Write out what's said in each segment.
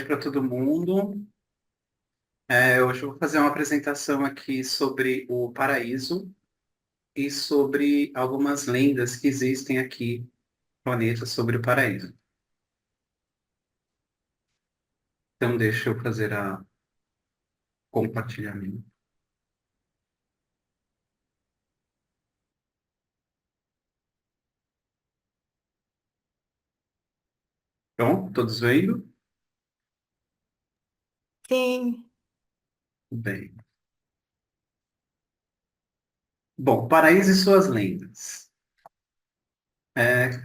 noite para todo mundo. Hoje eu vou fazer uma apresentação aqui sobre o paraíso e sobre algumas lendas que existem aqui no planeta sobre o paraíso. Então, deixa eu fazer a compartilhamento. Pronto, todos vendo? Sim, Bem. Bom, paraíso e suas lendas.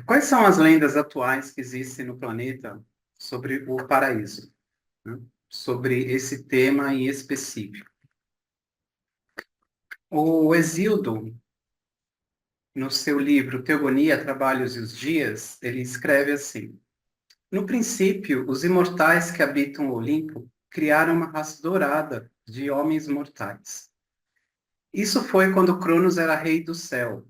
Quais são as lendas atuais que existem no planeta sobre o paraíso, né? Sobre esse tema em específico? O Hesíodo, no seu livro Teogonia, Trabalhos e os Dias, ele escreve assim: no princípio, os imortais que habitam o Olimpo criaram uma raça dourada de homens mortais. Isso foi quando Cronos era rei do céu,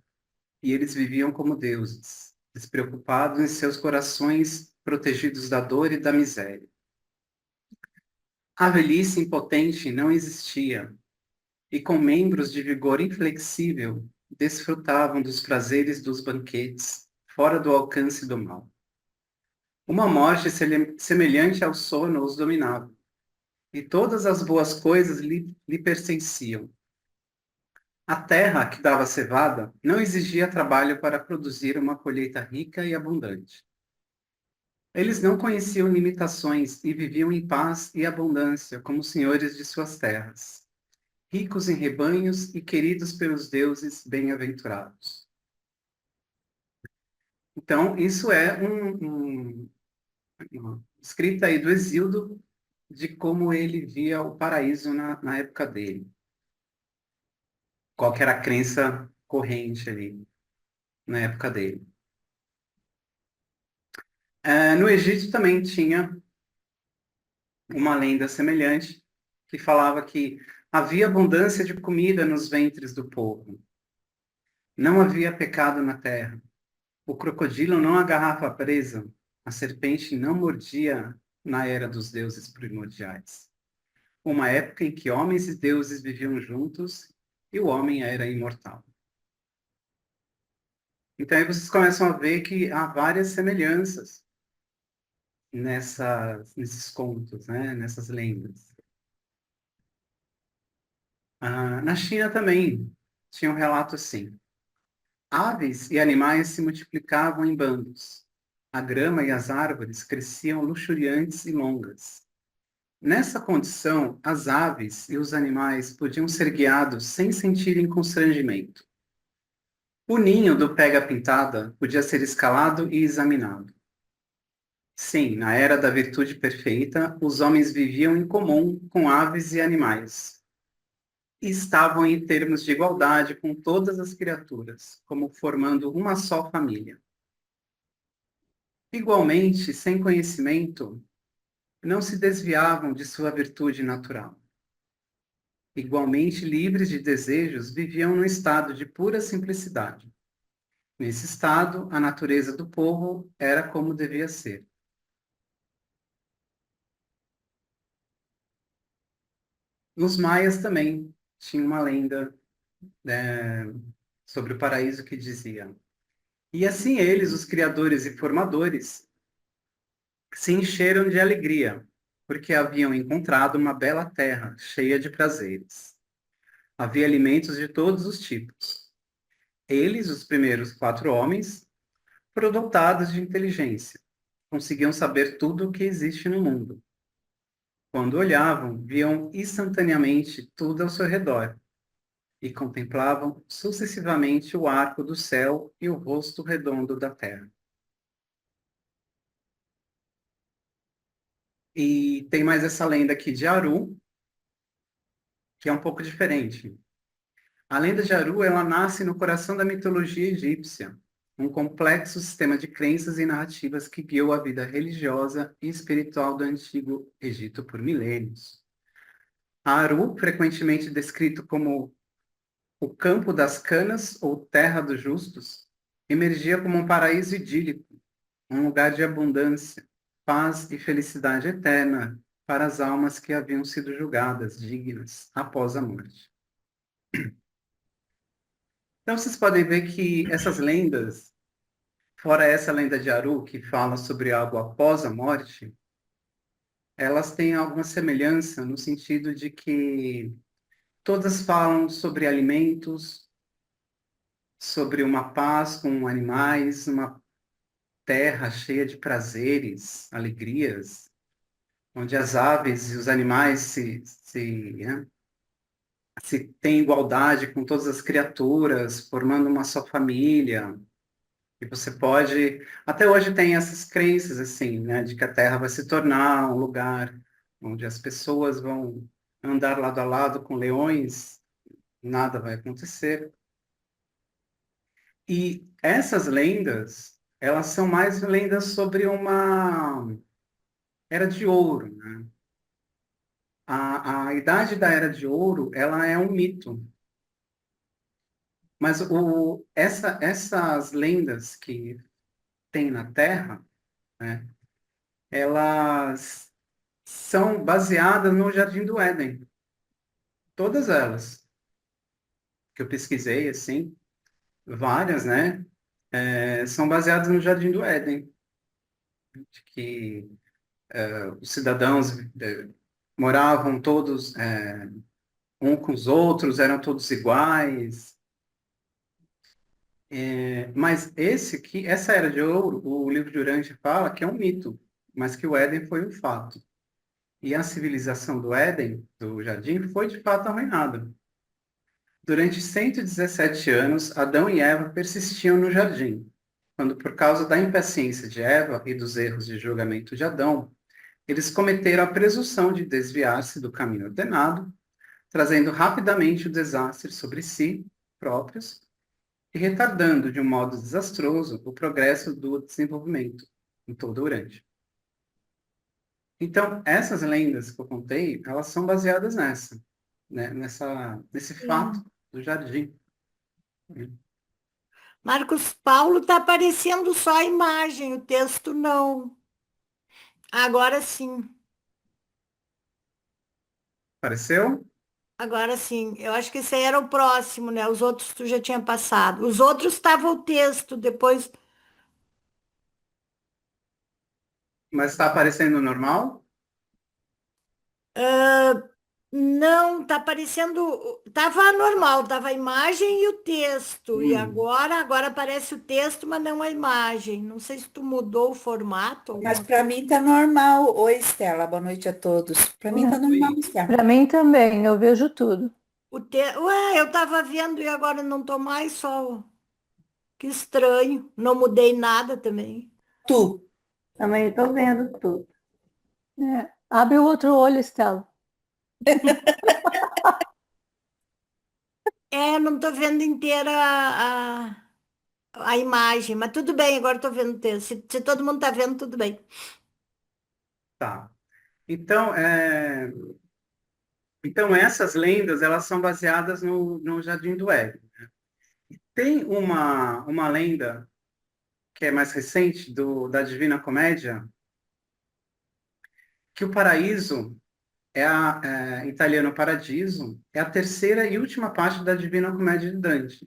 e eles viviam como deuses, despreocupados em seus corações protegidos da dor e da miséria. A velhice impotente não existia, e com membros de vigor inflexível, desfrutavam dos prazeres dos banquetes, fora do alcance do mal. Uma morte semelhante ao sono os dominava, e todas as boas coisas lhe pertenciam. A terra que dava cevada não exigia trabalho para produzir uma colheita rica e abundante. Eles não conheciam limitações e viviam em paz e abundância como senhores de suas terras, ricos em rebanhos e queridos pelos deuses bem-aventurados. Então, isso é uma escrita aí do Hesíodo de como ele via o paraíso na época dele. Qual que era a crença corrente ali na época dele. No Egito também tinha uma lenda semelhante que falava que havia abundância de comida nos ventres do povo. Não havia pecado na terra. O crocodilo não agarrava a presa. A serpente não mordia na era dos deuses primordiais. Uma época em que homens e deuses viviam juntos e o homem era imortal. Então aí vocês começam a ver que há várias semelhanças nesses contos, né? Nessas lendas. Na China também tinha um relato assim. Aves e animais se multiplicavam em bandos. A grama e as árvores cresciam luxuriantes e longas. Nessa condição, as aves e os animais podiam ser guiados sem sentirem constrangimento. O ninho do pega-pintada podia ser escalado e examinado. Sim, na era da virtude perfeita, os homens viviam em comum com aves e animais, e estavam em termos de igualdade com todas as criaturas, como formando uma só família. Igualmente, sem conhecimento, não se desviavam de sua virtude natural. Igualmente livres de desejos, viviam num estado de pura simplicidade. Nesse estado, a natureza do povo era como devia ser. Os maias também tinham uma lenda, né, sobre o paraíso que dizia: e assim eles, os criadores e formadores, se encheram de alegria, porque haviam encontrado uma bela terra, cheia de prazeres. Havia alimentos de todos os tipos. Eles, os primeiros 4 homens, foram dotados de inteligência. Conseguiam saber tudo o que existe no mundo. Quando olhavam, viam instantaneamente tudo ao seu redor e contemplavam sucessivamente o arco do céu e o rosto redondo da terra. E tem mais essa lenda aqui de Aru, que é um pouco diferente. A lenda de Aru, ela nasce no coração da mitologia egípcia, um complexo sistema de crenças e narrativas que guiou a vida religiosa e espiritual do antigo Egito por milênios. Aru, frequentemente descrito como o campo das canas ou terra dos justos, emergia como um paraíso idílico, um lugar de abundância, paz e felicidade eterna para as almas que haviam sido julgadas dignas após a morte. Então, vocês podem ver que essas lendas, fora essa lenda de Aru, que fala sobre algo após a morte, elas têm alguma semelhança no sentido de que todas falam sobre alimentos, sobre uma paz com animais, uma terra cheia de prazeres, alegrias, onde as aves e os animais né, se têm igualdade com todas as criaturas, formando uma só família. E você pode, até hoje tem essas crenças assim, né, de que a Terra vai se tornar um lugar onde as pessoas vão andar lado a lado com leões, nada vai acontecer. E essas lendas, elas são mais lendas sobre uma era de ouro, né? A idade da era de ouro, ela é um mito. Mas essas lendas que tem na Terra, né, elas são baseadas no Jardim do Éden. Todas elas que eu pesquisei, assim, várias, né, são baseadas no Jardim do Éden, de que os cidadãos moravam todos um com os outros, eram todos iguais. Mas essa era de ouro, o livro de Urântia fala que é um mito, mas que o Éden foi um fato. E a civilização do Éden, do jardim, foi de fato arruinada. Durante 117 anos, Adão e Eva persistiam no jardim, quando, por causa da impaciência de Eva e dos erros de julgamento de Adão, eles cometeram a presunção de desviar-se do caminho ordenado, trazendo rapidamente o desastre sobre si próprios e retardando de um modo desastroso o progresso do desenvolvimento em todo o Urântia. Então, essas lendas que eu contei, elas são baseadas né, nesse fato Sim. do jardim. Né? Marcos Paulo está aparecendo só a imagem, o texto não. Agora sim, Apareceu? agora sim. Eu acho que esse aí era o próximo, né? Os outros tu já tinha passado. Os outros estava o texto, depois. Mas está aparecendo normal? Não, tá aparecendo. Tava normal, tava a imagem e o texto. E Hum. agora aparece o texto, mas não a imagem. Não sei se tu mudou o formato, Mas alguma para coisa. mim tá normal. Oi, Estela, boa noite a todos. Para mim tá normal, Oi. Estela. Para mim também, eu vejo tudo. Ué, eu tava vendo e agora não tô mais, só. Que estranho. Não mudei nada também. Tu. Também estou vendo tudo. É. Abre o outro olho, Estela. É, não tô vendo inteira a imagem, mas tudo bem, agora tô vendo o texto. Se todo mundo tá vendo, tudo bem. Tá. Então, então, essas lendas, elas são baseadas no Jardim do Éden. Tem uma lenda que é mais recente, da Divina Comédia, que o paraíso em italiano paradiso, é a terceira e última parte da Divina Comédia de Dante.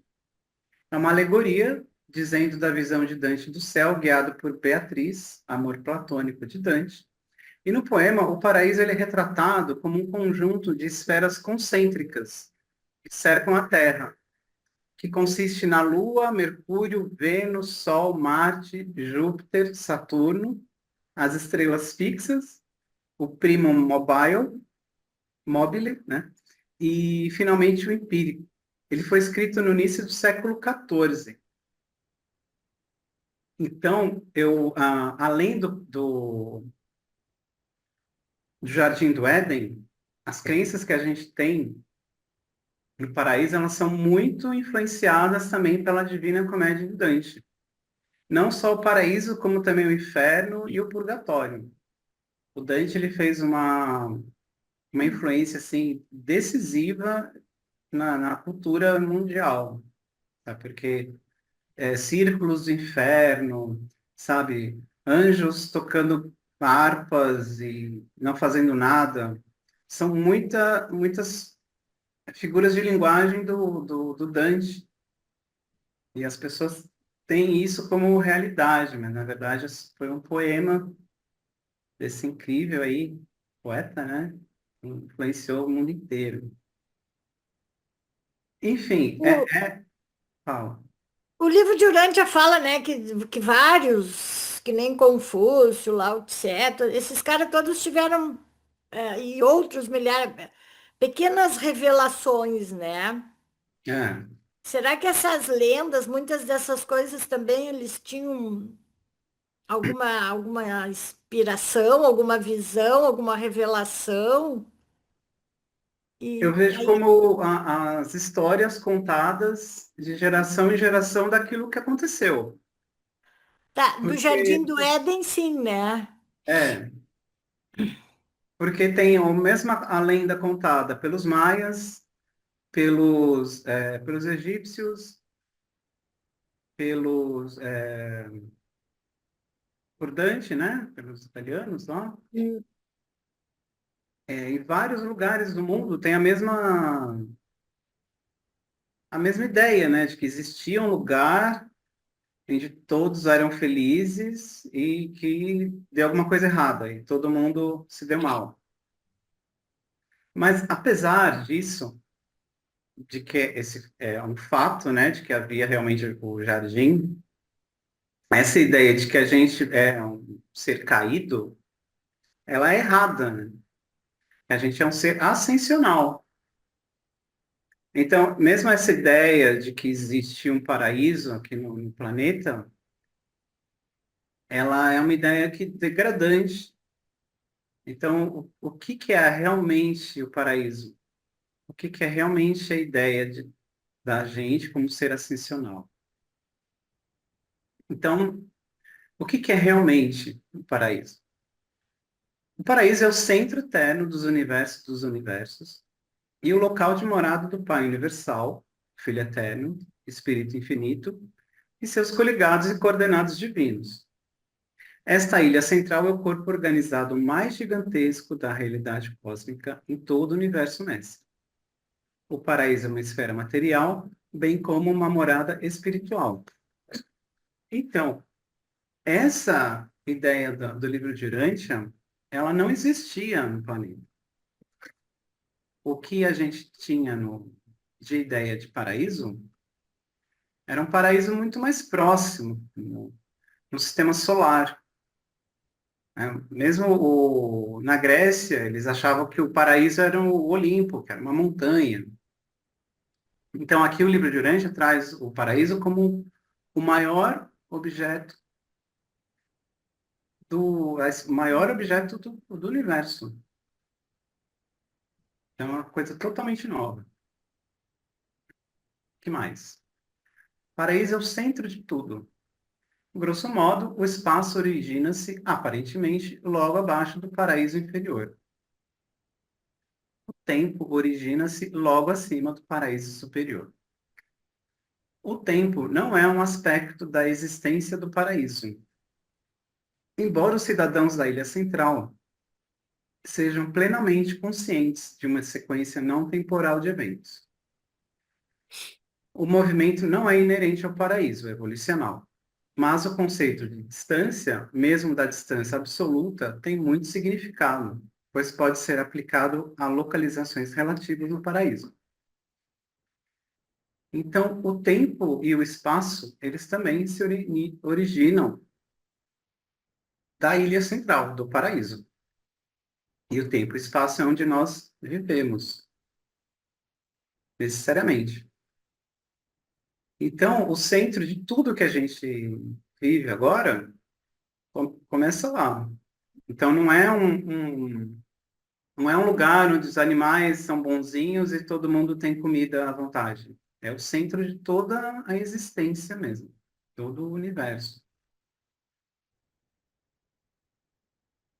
É uma alegoria dizendo da visão de Dante do céu, guiado por Beatriz, amor platônico de Dante. E no poema, o paraíso ele é retratado como um conjunto de esferas concêntricas que cercam a Terra, que consiste na Lua, Mercúrio, Vênus, Sol, Marte, Júpiter, Saturno, as estrelas fixas, o primum mobile, né? E finalmente o empírico. Ele foi escrito no início do século XIV. Então, além do Jardim do Éden, as crenças que a gente tem no paraíso, elas são muito influenciadas também pela Divina Comédia de Dante. Não só o paraíso, como também o inferno e o purgatório. O Dante ele fez uma influência assim decisiva na cultura mundial, tá? Porque círculos do inferno, sabe? Anjos tocando harpas e não fazendo nada. São muitas figuras de linguagem do Dante. E as pessoas têm isso como realidade, mas na verdade foi um poema desse incrível aí, poeta, né? Influenciou o mundo inteiro. Enfim, O, fala. o livro de Urântia fala, né, que vários, que nem Confúcio, Lao Tse, esses caras todos tiveram, e outros milhares, pequenas revelações, né? É, Será que essas lendas, muitas dessas coisas também, eles tinham alguma inspiração, alguma visão, alguma revelação? eu E vejo aí, como as histórias contadas de geração em geração daquilo que aconteceu. tá, do Porque, Jardim do Éden, sim, né? é, porque tem a mesma a lenda contada pelos maias, pelos egípcios, por Dante, né? Pelos italianos, ó. Hum. Em vários lugares do mundo tem a mesma ideia, né? De que existia um lugar onde todos eram felizes e que deu alguma coisa errada e todo mundo se deu mal. Mas apesar disso, de que esse é um fato, né? De que havia realmente o jardim, essa ideia de que a gente é um ser caído, ela é errada, né? A gente é um ser ascensional. Então, mesmo essa ideia de que existe um paraíso aqui no planeta, ela é uma ideia que degradante. Então, o que que é realmente o paraíso? O que que é realmente a ideia da gente como ser ascensional? Então, o que que é realmente o paraíso? O paraíso é o centro eterno dos universos e o local de morada do Pai Universal, Filho Eterno, Espírito Infinito e seus coligados e coordenados divinos. Esta ilha central é o corpo organizado mais gigantesco da realidade cósmica em todo o universo mestre. O paraíso é uma esfera material, bem como uma morada espiritual. Então, essa ideia do livro de Urântia, ela não existia no planeta. O que a gente tinha de ideia de paraíso era um paraíso muito mais próximo, no sistema solar, né? Mesmo na Grécia, eles achavam que o paraíso era o Olimpo, que era uma montanha. Então, aqui o livro de Urântia traz o paraíso como o maior objeto do universo. É uma coisa totalmente nova. O que mais? Paraíso é o centro de tudo. Grosso modo, o espaço origina-se, aparentemente, logo abaixo do paraíso inferior. O tempo origina-se logo acima do paraíso superior. O tempo não é um aspecto da existência do paraíso. Embora os cidadãos da Ilha Central sejam plenamente conscientes de uma sequência não temporal de eventos. O movimento não é inerente ao paraíso evolucional, mas o conceito de distância, mesmo da distância absoluta, tem muito significado, pois pode ser aplicado a localizações relativas no paraíso. Então, o tempo e o espaço, eles também se originam da ilha central, do paraíso. E o tempo e o espaço é onde nós vivemos, necessariamente. Então, o centro de tudo que a gente vive agora começa lá. Então, não é um lugar onde os animais são bonzinhos e todo mundo tem comida à vontade. É o centro de toda a existência mesmo, todo o universo.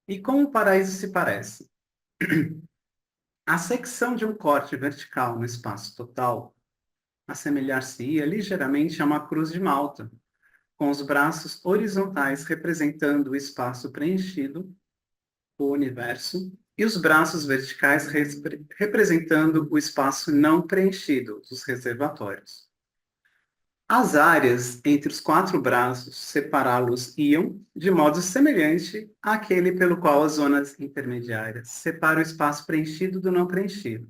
E como o paraíso se parece? A secção de um corte vertical no espaço total assemelhar-se-ia ligeiramente a uma cruz de Malta, com os braços horizontais representando o espaço preenchido o universo, e os braços verticais representando o espaço não preenchido dos reservatórios. As áreas entre os quatro braços separá-los iam de modo semelhante àquele pelo qual as zonas intermediárias separam o espaço preenchido do não preenchido.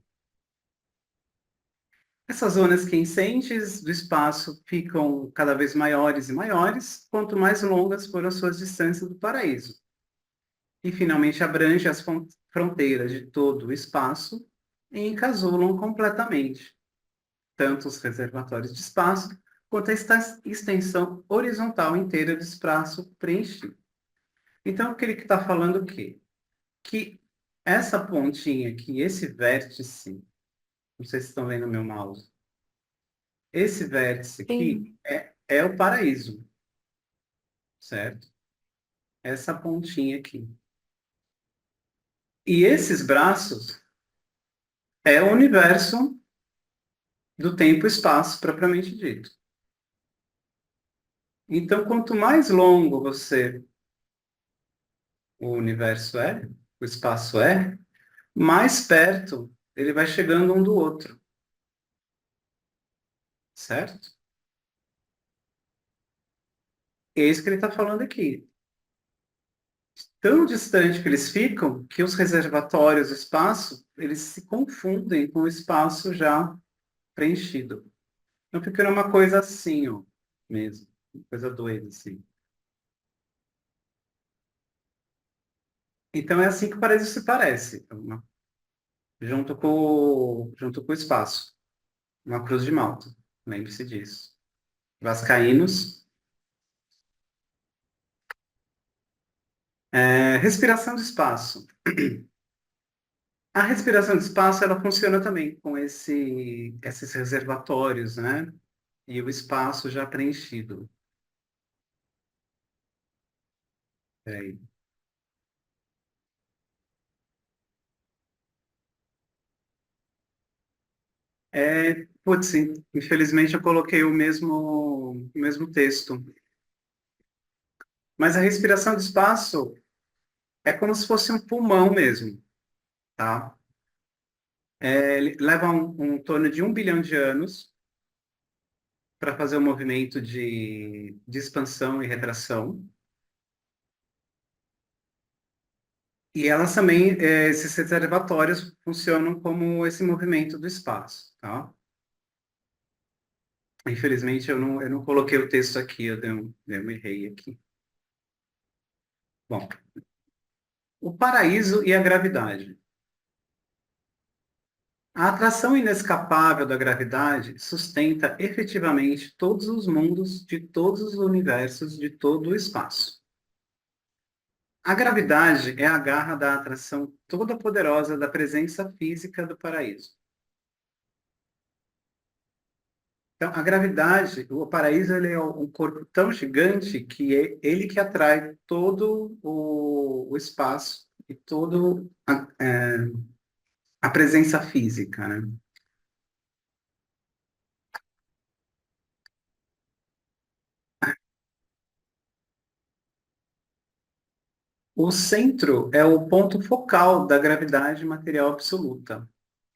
Essas zonas quiescentes do espaço ficam cada vez maiores e maiores, quanto mais longas foram as suas distâncias do paraíso. E finalmente abrange as fronteiras de todo o espaço e encasulam completamente tanto os reservatórios de espaço quanto a extensão horizontal inteira do espaço preenchido. Então, o que ele está falando o quê? Que essa pontinha aqui, esse vértice, não sei se estão vendo meu mouse, esse vértice aqui Sim. é o paraíso, certo? Essa pontinha aqui. E esses braços é o universo do tempo e espaço propriamente dito. Então, quanto mais longo o universo o espaço mais perto ele vai chegando um do outro, certo? É isso que ele está falando aqui. Tão distante que eles ficam que os reservatórios do espaço, eles se confundem com o espaço já preenchido. Então fica uma coisa assim, ó, mesmo. Uma coisa doida, assim. Então é assim que o paraíso se parece, junto com o espaço. Uma cruz de malta. Lembre-se disso. Vascaínos. Respiração do espaço. A respiração do espaço, ela funciona também com esses reservatórios, né? E o espaço já preenchido. Peraí. Putz, infelizmente eu coloquei o mesmo texto. Mas a respiração do espaço é como se fosse um pulmão mesmo, tá? Ele leva um torno de 1 bilhão de anos para fazer o movimento de expansão e retração. E elas também, esses reservatórios funcionam como esse movimento do espaço, tá? Infelizmente eu não coloquei o texto aqui, dei um errei aqui. Bom, o paraíso e a gravidade. A atração inescapável da gravidade sustenta efetivamente todos os mundos de todos os universos de todo o espaço. A gravidade é a garra da atração toda poderosa da presença física do paraíso. Então, a gravidade, o paraíso, ele é um corpo tão gigante que é ele que atrai todo o espaço e todo a presença física, né? O centro é o ponto focal da gravidade material absoluta.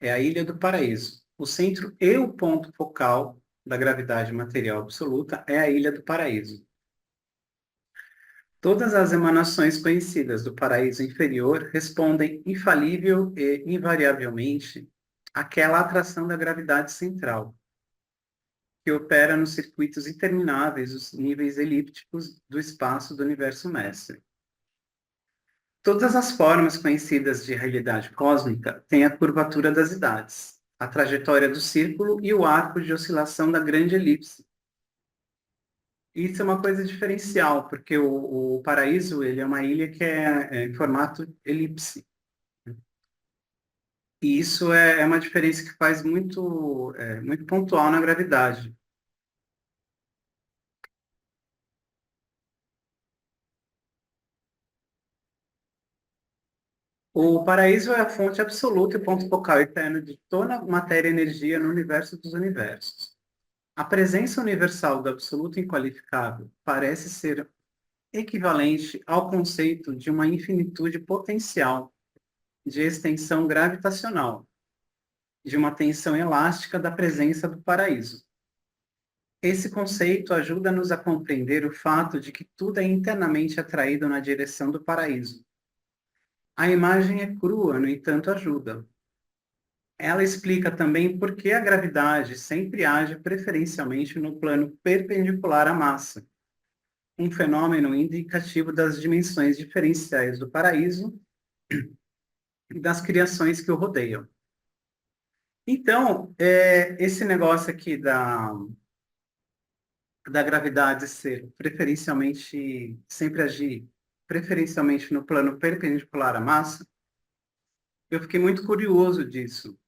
É a ilha do paraíso. O centro e o ponto focal da gravidade material absoluta é a ilha do paraíso. Todas as emanações conhecidas do paraíso inferior respondem infalível e invariavelmente àquela atração da gravidade central, que opera nos circuitos intermináveis, os níveis elípticos do espaço do universo mestre. Todas as formas conhecidas de realidade cósmica têm a curvatura das idades, a trajetória do círculo e o arco de oscilação da grande elipse. Isso é uma coisa diferencial, porque o paraíso ele é uma ilha que é em formato elipse. E isso é uma diferença que faz muito pontual na gravidade. O paraíso é a fonte absoluta e ponto focal eterno de toda a matéria e energia no universo dos universos. A presença universal do absoluto inqualificável parece ser equivalente ao conceito de uma infinitude potencial de extensão gravitacional, de uma tensão elástica da presença do paraíso. Esse conceito ajuda-nos a compreender o fato de que tudo é internamente atraído na direção do paraíso. A imagem é crua, no entanto, ajuda. Ela explica também por que a gravidade sempre age preferencialmente no plano perpendicular à massa, um fenômeno indicativo das dimensões diferenciais do paraíso e das criações que o rodeiam. Então, esse negócio aqui da gravidade ser preferencialmente, sempre agir preferencialmente no plano perpendicular à massa, eu fiquei muito curioso disso.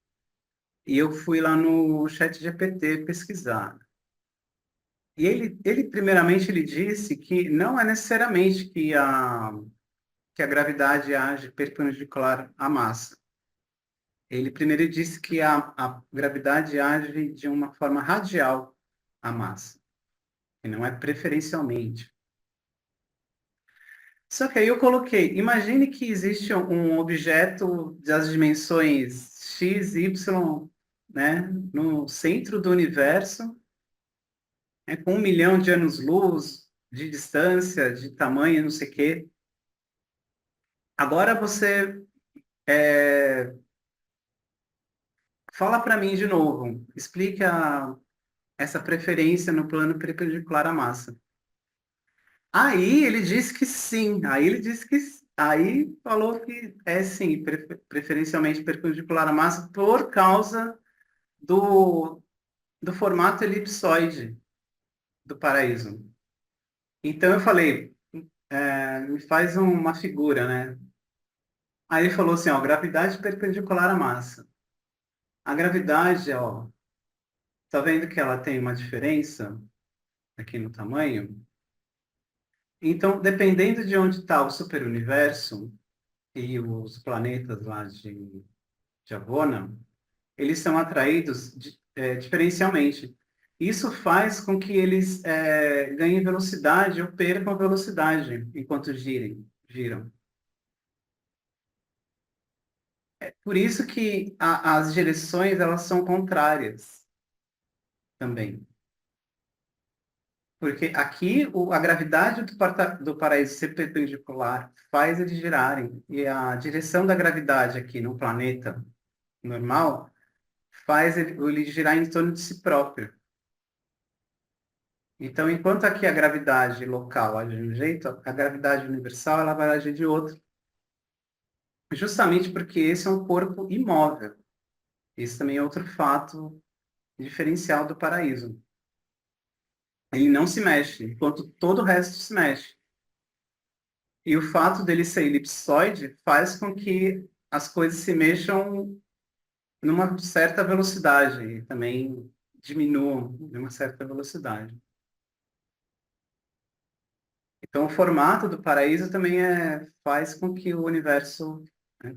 E eu fui lá no ChatGPT pesquisar. E ele primeiramente, ele disse que não é necessariamente que a gravidade age perpendicular à massa. Ele primeiro disse que a gravidade age de uma forma radial à massa, que não é preferencialmente. Só que aí eu coloquei, imagine que existe um objeto das dimensões x, y, né, no centro do universo, né, com 1 milhão de anos-luz de distância, de tamanho, não sei o quê. Agora você fala para mim de novo, explica essa preferência no plano perpendicular à massa. Aí ele disse que sim, aí falou que é sim, preferencialmente perpendicular à massa por causa do, do formato elipsoide do paraíso. Então eu falei, me faz uma figura, né? Aí ele falou assim, ó, gravidade perpendicular à massa. A gravidade, ó, tá vendo que ela tem uma diferença aqui no tamanho? Então, dependendo de onde está o superuniverso e os planetas lá de Avona, eles são atraídos diferencialmente. Isso faz com que eles ganhem velocidade ou percam velocidade enquanto giram. Por isso que as direções elas são contrárias também. Porque aqui a gravidade do paraíso ser perpendicular faz eles girarem. E a direção da gravidade aqui no planeta normal faz ele girar em torno de si próprio. Então, enquanto aqui a gravidade local age de um jeito, a gravidade universal ela vai agir de outro. Justamente porque esse é um corpo imóvel. Esse também é outro fato diferencial do paraíso. Ele não se mexe, enquanto todo o resto se mexe. E o fato dele ser elipsoide faz com que as coisas se mexam numa certa velocidade e também diminuam numa certa velocidade. Então, o formato do paraíso também faz com que o universo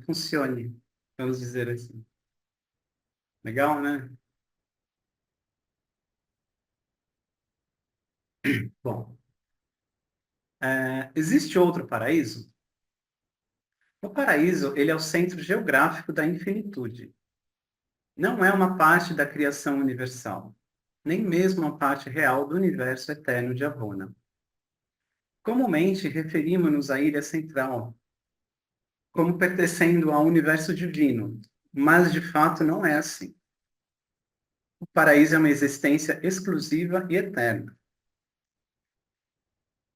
funcione, vamos dizer assim. Legal, né? Bom, existe outro paraíso? O paraíso, ele é o centro geográfico da infinitude. Não é uma parte da criação universal, nem mesmo uma parte real do universo eterno de Avona. Comumente referimos-nos à ilha central como pertencendo ao universo divino, mas de fato não é assim. O paraíso é uma existência exclusiva e eterna.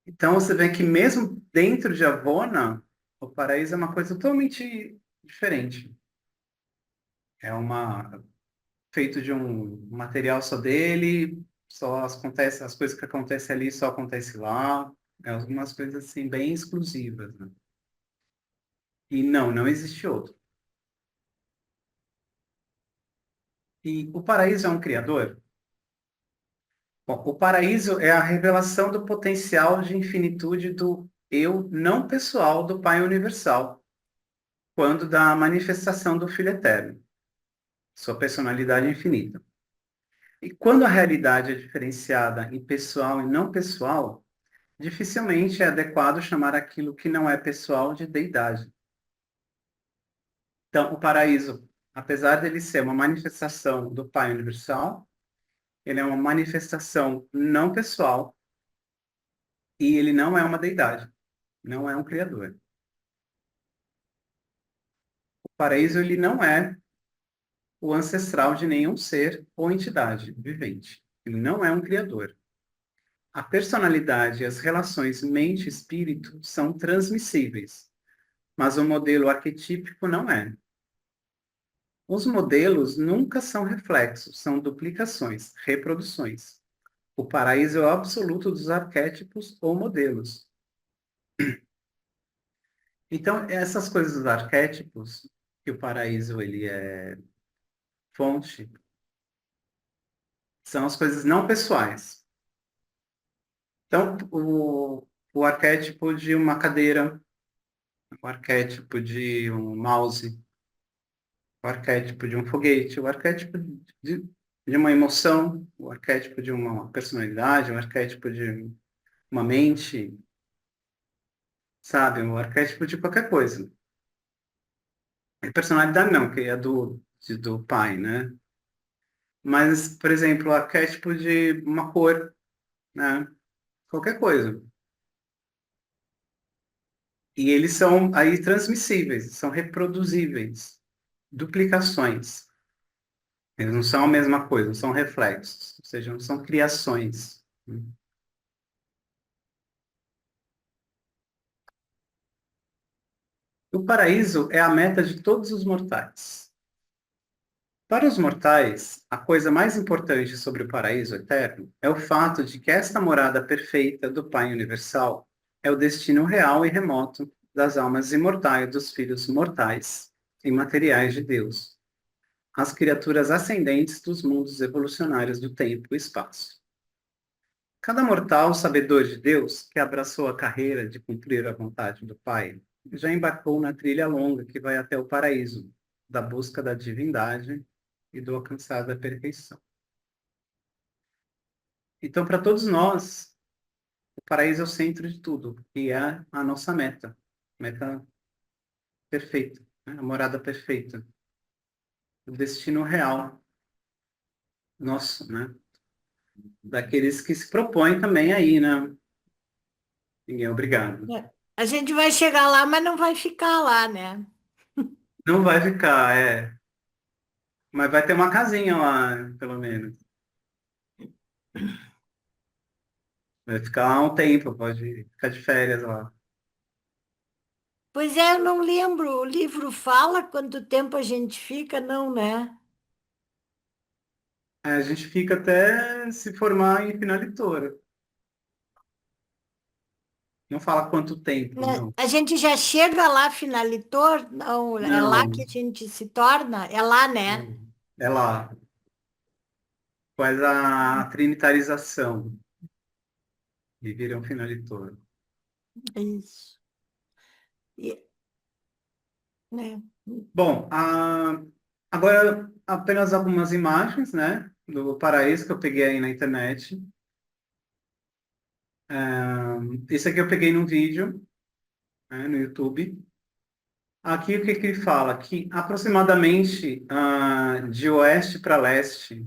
Então você vê que mesmo dentro de Avona, o paraíso é uma coisa totalmente diferente. É feito de um material só dele, as coisas que acontecem ali só acontecem lá. É algumas coisas assim bem exclusivas, né? E não existe outro. E o paraíso é um criador? Bom, o paraíso é a revelação do potencial de infinitude do eu não pessoal do Pai Universal, quando da manifestação do Filho Eterno, sua personalidade infinita. E quando a realidade é diferenciada em pessoal e não pessoal, dificilmente é adequado chamar aquilo que não é pessoal de deidade. Então, o paraíso, apesar dele ser uma manifestação do Pai Universal, ele é uma manifestação não pessoal e ele não é uma deidade, não é um criador. O paraíso, ele não é o ancestral de nenhum ser ou entidade vivente. Ele não é um criador. A personalidade e as relações mente-espírito são transmissíveis, mas o modelo arquetípico não é. Os modelos nunca são reflexos, são duplicações, reproduções. O paraíso é o absoluto dos arquétipos ou modelos. Então, essas coisas dos arquétipos, que o paraíso ele é fonte, são as coisas não pessoais. Então, o arquétipo de uma cadeira, o arquétipo de um mouse, o arquétipo de um foguete, o arquétipo de uma emoção, o arquétipo de uma personalidade, o arquétipo de uma mente, sabe? O arquétipo de qualquer coisa. E personalidade não, que é do pai, né? Mas, por exemplo, o arquétipo de uma cor, né? Qualquer coisa. E eles são aí transmissíveis, são reproduzíveis, duplicações. Eles não são a mesma coisa, não são reflexos, ou seja, não são criações. O paraíso é a meta de todos os mortais. Para os mortais, a coisa mais importante sobre o paraíso eterno é o fato de que esta morada perfeita do Pai Universal é o destino real e remoto das almas imortais dos filhos mortais e materiais de Deus, as criaturas ascendentes dos mundos evolucionários do tempo e espaço. Cada mortal sabedor de Deus que abraçou a carreira de cumprir a vontade do Pai já embarcou na trilha longa que vai até o paraíso, da busca da divindade e do alcançar da perfeição. Então, para todos nós, o paraíso é o centro de tudo, e é a nossa meta, meta perfeita, né? A morada perfeita, o destino real nosso, né? Daqueles que se propõem também aí, né? Ninguém é obrigado. É. A gente vai chegar lá, mas não vai ficar lá, né? Não vai ficar, é. Mas vai ter uma casinha lá, pelo menos. Vai ficar lá um tempo, pode ficar de férias lá. Pois é, eu não lembro. O livro fala quanto tempo a gente fica, não, né? É, a gente fica até se formar em finalitora. Não fala quanto tempo, não. A gente já chega lá, finalitor? Não, é lá Não, que a gente se torna? É lá, né? não. É lá. Faz a trinitarização e vira um finalitor. Isso. E, né? Bom, agora apenas algumas imagens, né, do paraíso que eu peguei aí na internet. Esse aqui eu peguei num vídeo, né, no YouTube. Aqui o que que ele fala? Que aproximadamente de oeste para leste,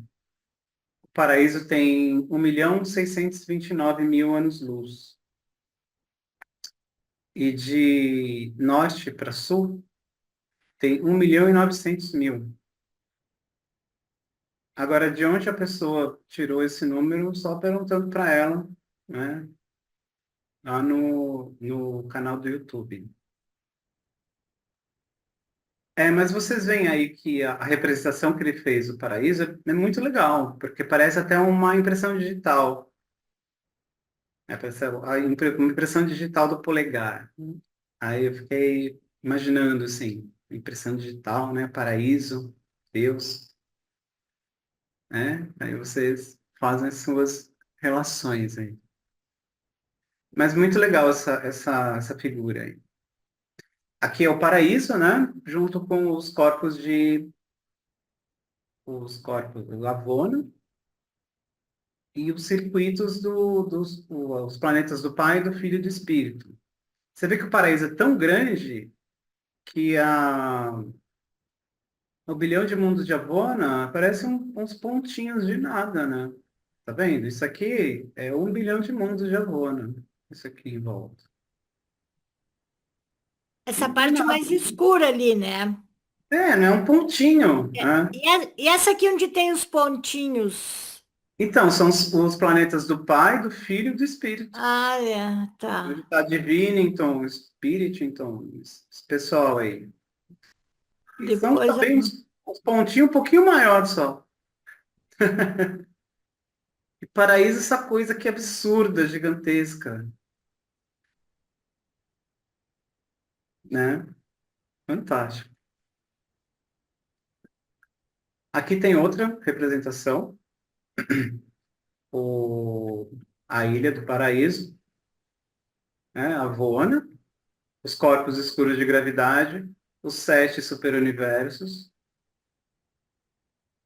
o paraíso tem 1.629.000 anos-luz. E de norte para sul, tem 1.900.000. Agora, de onde a pessoa tirou esse número, só perguntando para ela, né, lá no canal do YouTube. Mas vocês veem aí que a representação que ele fez do paraíso é muito legal, porque parece até uma impressão digital. Parece uma impressão digital do polegar. Aí eu fiquei imaginando, assim, impressão digital, né? Paraíso, Deus, né? Aí vocês fazem as suas relações aí. Mas muito legal essa figura aí. Aqui é o paraíso, né? Junto com os corpos do Lavona e os circuitos os planetas do Pai, do Filho e do Espírito. Você vê que o paraíso é tão grande que o bilhão de mundos de Avona parece uns pontinhos de nada, né? Tá vendo? Isso aqui é 1 bilhão de mundos de Avona. Isso aqui em volta. Essa De parte nada. mais escura ali, né? É, não é um pontinho, né? E essa aqui onde tem os pontinhos? Então, são os planetas do Pai, do Filho e do Espírito. Ah, é, Onde tá. está Divino, então, Espírito, então, esse pessoal aí. E são Depois, também uns pontinhos um pouquinho maior só. E paraíso, essa coisa que absurda, gigantesca, né? Fantástico. Aqui tem outra representação, o, a Ilha do Paraíso, né? A Voona, os corpos escuros de gravidade, os 7 superuniversos,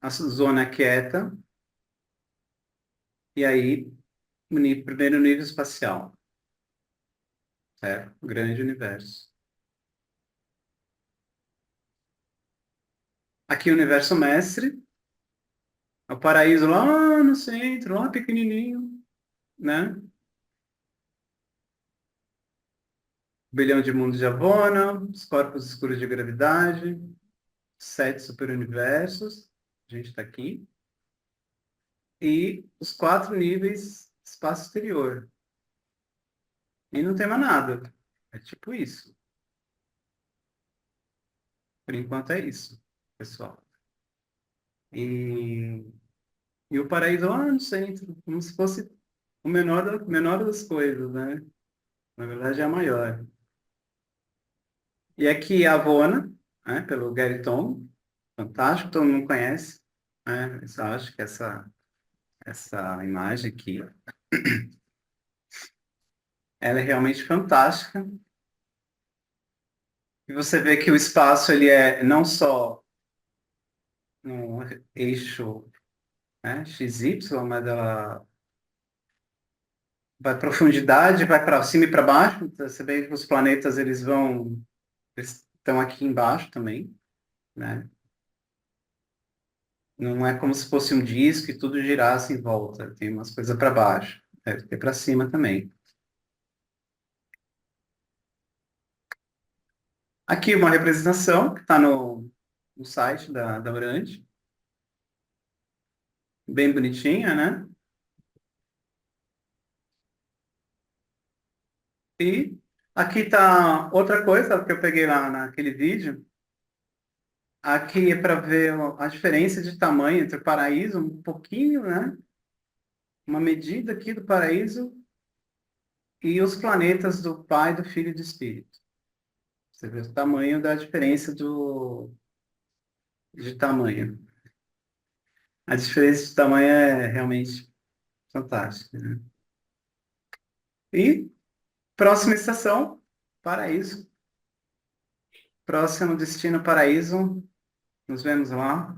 a zona quieta, e aí primeiro nível espacial, certo? O grande universo. Aqui o universo mestre, o paraíso lá no centro, lá pequenininho, né? O bilhão de mundos de Avona, os corpos escuros de gravidade, 7 superuniversos, a gente está aqui, e os 4 níveis espaço exterior. E não tem mais nada. É tipo isso. Por enquanto é isso, pessoal. E, e o paraíso lá no centro, como se fosse o menor das coisas, né? Na verdade é a maior. E aqui a Avona, né, pelo Gary Tom, fantástico, todo mundo conhece, né? Eu só acho que essa imagem aqui, ela é realmente fantástica. E você vê que o espaço ele é não só no eixo, né, XY, mas ela vai profundidade, vai para cima e para baixo. Então, você vê que os planetas eles estão aqui embaixo também, né? Não é como se fosse um disco e tudo girasse em volta. Tem umas coisas para baixo, deve ter para cima também. Aqui uma representação que está no site da Urante, bem bonitinha, né? E aqui está outra coisa que eu peguei lá naquele vídeo. Aqui é para ver a diferença de tamanho entre o paraíso, um pouquinho, né? Uma medida aqui do paraíso e os planetas do Pai, do Filho e do Espírito. Você vê o tamanho da diferença de tamanho. A diferença de tamanho é realmente fantástica, né? E próxima estação, Paraíso. Próximo destino, Paraíso. Nos vemos lá.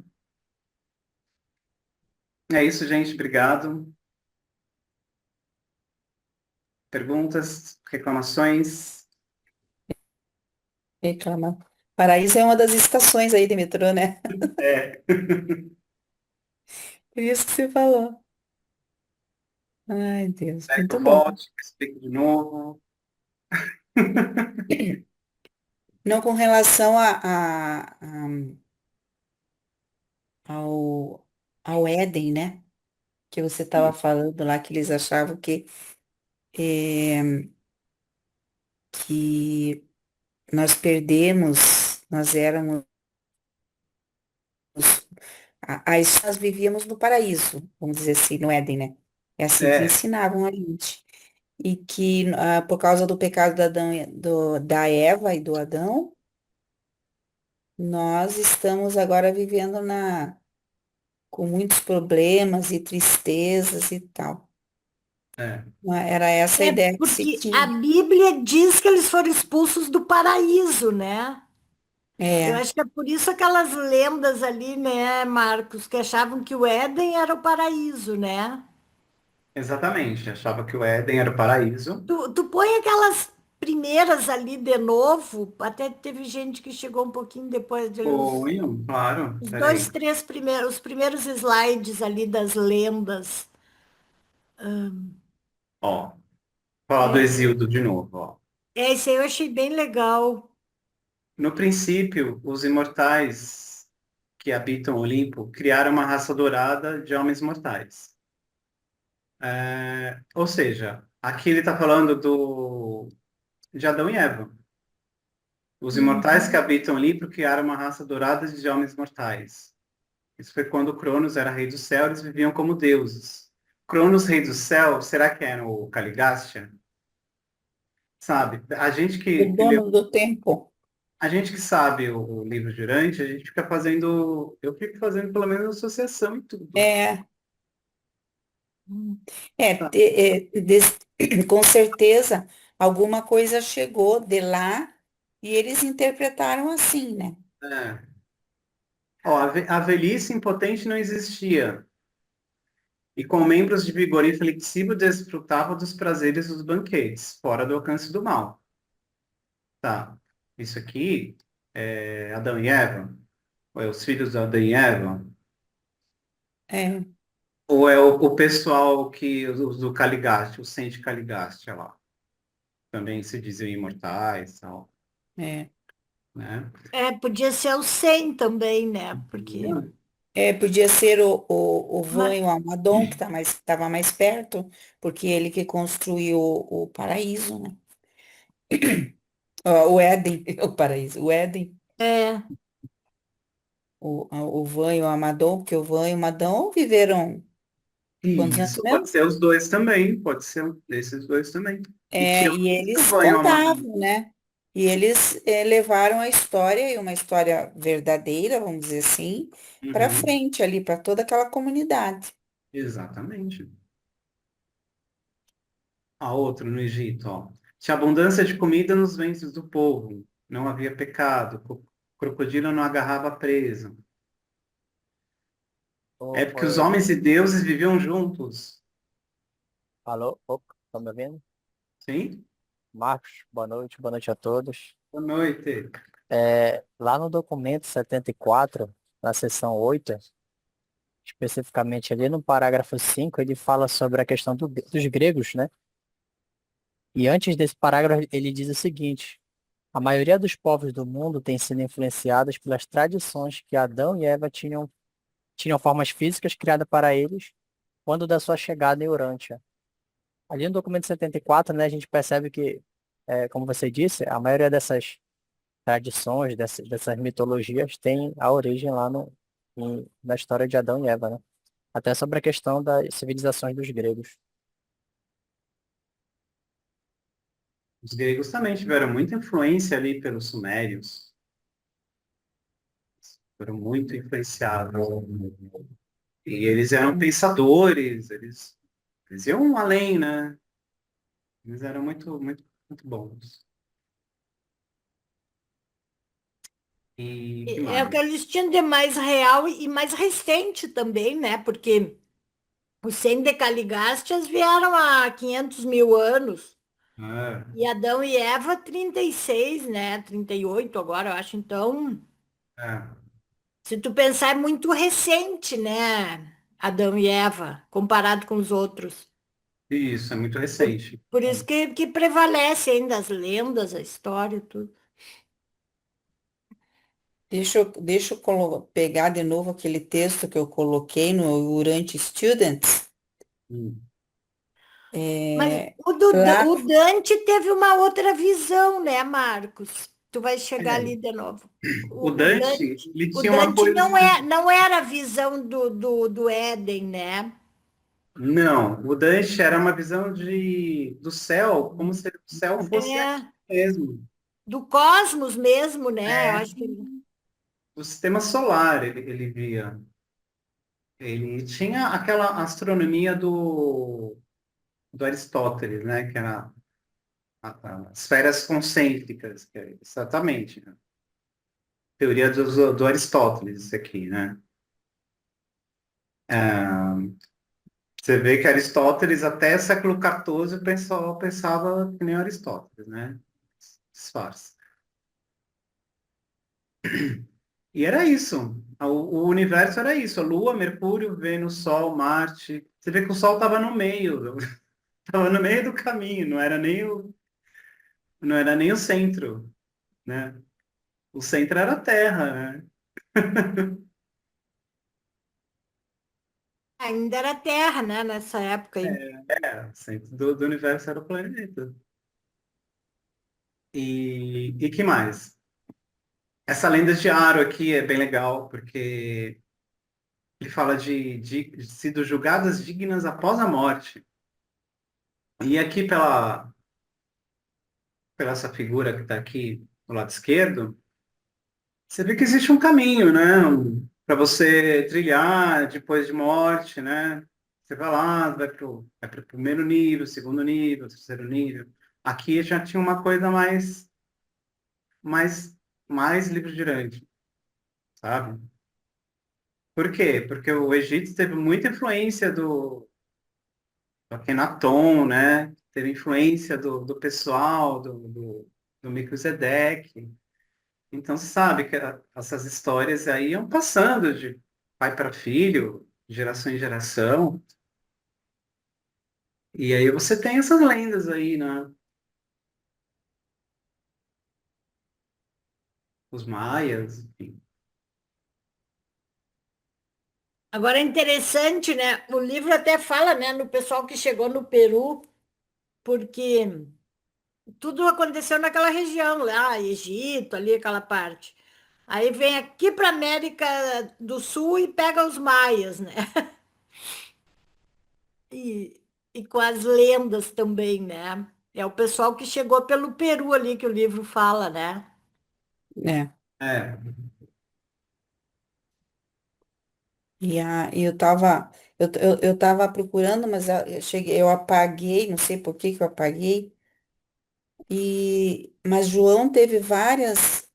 É isso, gente. Obrigado. Perguntas, reclamações? Reclama. Paraíso é uma das estações aí de metrô, né? É. Por isso que você falou. Ai, Deus, Pega muito o bom. volte, explico de novo. Não com relação ao, ao Éden, né? Que você estava falando lá, que eles achavam eh, que nós perdemos, nós éramos, nós vivíamos no paraíso, vamos dizer assim, no Éden, né? É assim que É, ensinavam a gente. E que por causa do pecado da Eva e do Adão, nós estamos agora vivendo com muitos problemas e tristezas e tal. é, Era essa a é ideia que se porque a tinha. Bíblia diz que eles foram expulsos do paraíso, né? Eu É, acho que é por isso aquelas lendas ali, né, Marcos, que achavam que o Éden era o paraíso, né? Exatamente, achava que o Éden era o paraíso. Tu põe aquelas primeiras ali de novo, até teve gente que chegou um pouquinho depois de Claro, os dois, peraí. três primeiros, os primeiros slides ali das lendas. Ó, falar do É, Exildo de novo, ó. esse aí eu achei bem legal. No princípio, os imortais que habitam o Olimpo criaram uma raça dourada de homens mortais. Ou seja, aqui ele está falando de Adão e Eva. Os imortais que Uhum. habitam o Olimpo criaram uma raça dourada de homens mortais. Isso foi quando Cronos era rei do céu, eles viviam como deuses. Cronos, rei do céu, será que era o Caligastia? Sabe? O dono do tempo. A gente que sabe o livro Durante, a gente fica fazendo, eu fico fazendo pelo menos associação e tudo. É, Tá? com certeza alguma coisa chegou de lá e eles interpretaram assim, né? É. Ó, a velhice impotente não existia, e com membros de vigor inflexível desfrutava dos prazeres dos banquetes, fora do alcance do mal. Tá. Isso aqui é Adão e Eva? Ou é os filhos de Adão e Eva? É, Ou é o pessoal que, os do Caligaste, o Sente Caligaste, lá. Também se diziam imortais, tal, é. né? Podia ser o 100 também, né? Porque. Podia ser o Van Mas, e o Amadon, que estava mais perto, porque ele que construiu o paraíso, né? Ó, o Éden, o paraíso, o Éden, é, o Van e o Amadon, porque o Van e o Amadon viveram quantos E anos isso pode mesmo? ser os dois também, pode ser esses dois também. E tinha E mais do eles banho amarrado. contavam, né? E eles levaram a história, e uma história verdadeira, vamos dizer assim, para Uhum, frente ali, para toda aquela comunidade. exatamente. A outra no Egito, ó. Tinha abundância de comida nos ventres do povo, não havia pecado, crocodilo não agarrava presa. É porque os Oi, homens e deuses viviam juntos, alô, opa, tá me ouvindo? sim? Marcos, boa noite a todos. Boa noite. Lá no documento 74, na seção 8, especificamente ali no parágrafo 5, ele fala sobre a questão dos gregos, né? E antes desse parágrafo, ele diz o seguinte: a maioria dos povos do mundo tem sido influenciados pelas tradições que Adão e Eva tinham formas físicas criadas para eles quando da sua chegada em Urântia. Ali no documento 74, né, a gente percebe que, como você disse, a maioria dessas tradições, dessas mitologias tem a origem lá na história de Adão e Eva, né? Até sobre a questão das civilizações dos gregos. Os gregos também tiveram muita influência ali pelos sumérios, foram muito influenciados. E eles eram pensadores, eles iam além, né? Eles eram muito, muito, muito bons. E que é o que mais? eles tinham de mais real e mais recente também, né? Porque os 100 decaligastas vieram há 500 mil anos. Ah, E Adão e Eva, 36, né? 38 agora, eu acho. Então, é. se tu pensar, é muito recente, né? Adão e Eva, comparado com os outros. Isso, é muito Por, recente. por isso que prevalece ainda as lendas, a história, e tudo. Deixa eu pegar de novo aquele texto que eu coloquei no Urante Students. Hum. Mas É, O lá, Dante teve uma outra visão, né, Marcos? Tu vai chegar É. ali de novo. O O Dante, Dante, ele o tinha uma Dante coisa. não era a visão do Éden, né? Não, o Dante era uma visão do céu, como se o céu fosse aqui É, mesmo. do cosmos mesmo, né? Eu É. acho que O sistema solar, ele via. Ele tinha aquela astronomia do Aristóteles, né? Que era as esferas concêntricas, que é exatamente, né? Teoria do Aristóteles, isso aqui, né? Você vê que Aristóteles, até século XIV, o pessoal pensava que nem Aristóteles, né? Disfarce. E era isso. O universo era isso. A Lua, Mercúrio, Vênus, Sol, Marte. Você vê que o Sol estava no meio, estava no meio do caminho, não era nem o centro, né? O centro era a Terra, né? Ainda era terra, né, nessa época aí. O centro do universo era o planeta. E que mais? Essa lenda de Aro aqui é bem legal, porque ele fala de sido julgadas dignas após a morte. E aqui pela essa figura que está aqui do lado esquerdo, você vê que existe um caminho, né? Para você trilhar depois de morte, né? Você vai lá, vai pro primeiro nível, segundo nível, terceiro nível. Aqui já tinha uma coisa mais, mais livre-direito, sabe? Por quê? Porque o Egito teve muita influência do Akhenaton, né? Teve influência do pessoal, do Melquisedeque. Então, você sabe que essas histórias aí iam passando de pai para filho, geração em geração. E aí você tem essas lendas aí, né? Os maias, enfim. Agora é interessante, né? O livro até fala, né, no pessoal que chegou no Peru, porque tudo aconteceu naquela região lá, Egito, ali aquela parte. Aí vem aqui para América do Sul e pega os maias, né? E com as lendas também, né? É o pessoal que chegou pelo Peru ali que o livro fala, né? É. É, Eu tava procurando, mas eu apaguei, não sei por que que eu apaguei. Mas João teve várias,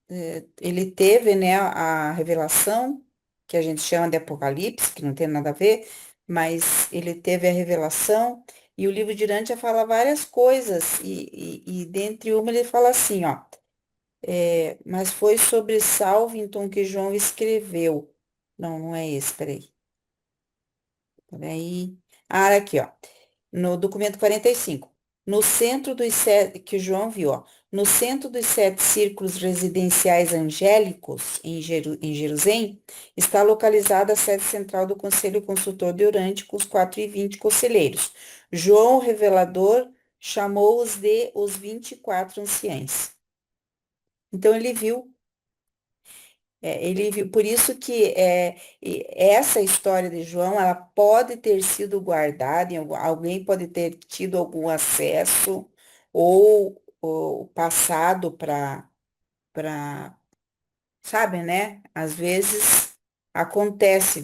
ele teve, né, a revelação, que a gente chama de Apocalipse, que não tem nada a ver, mas ele teve a revelação, e o livro de Irântia fala várias coisas, e dentre uma ele fala assim, ó, mas foi sobre Salvington que João escreveu. Não, não é esse, peraí. Ah, aqui, ó. No documento 45, no centro dos sete, que o João viu, ó, no centro dos sete círculos residenciais angélicos em Jerusalém, está localizada a sede central do Conselho Consultor de Orante com os 420 conselheiros. João, o revelador, chamou-os de os 24 anciães. Então ele viu. Ele viu, por isso que essa história de João, ela pode ter sido guardada, alguém pode ter tido algum acesso ou passado para, sabe, né? Às vezes acontece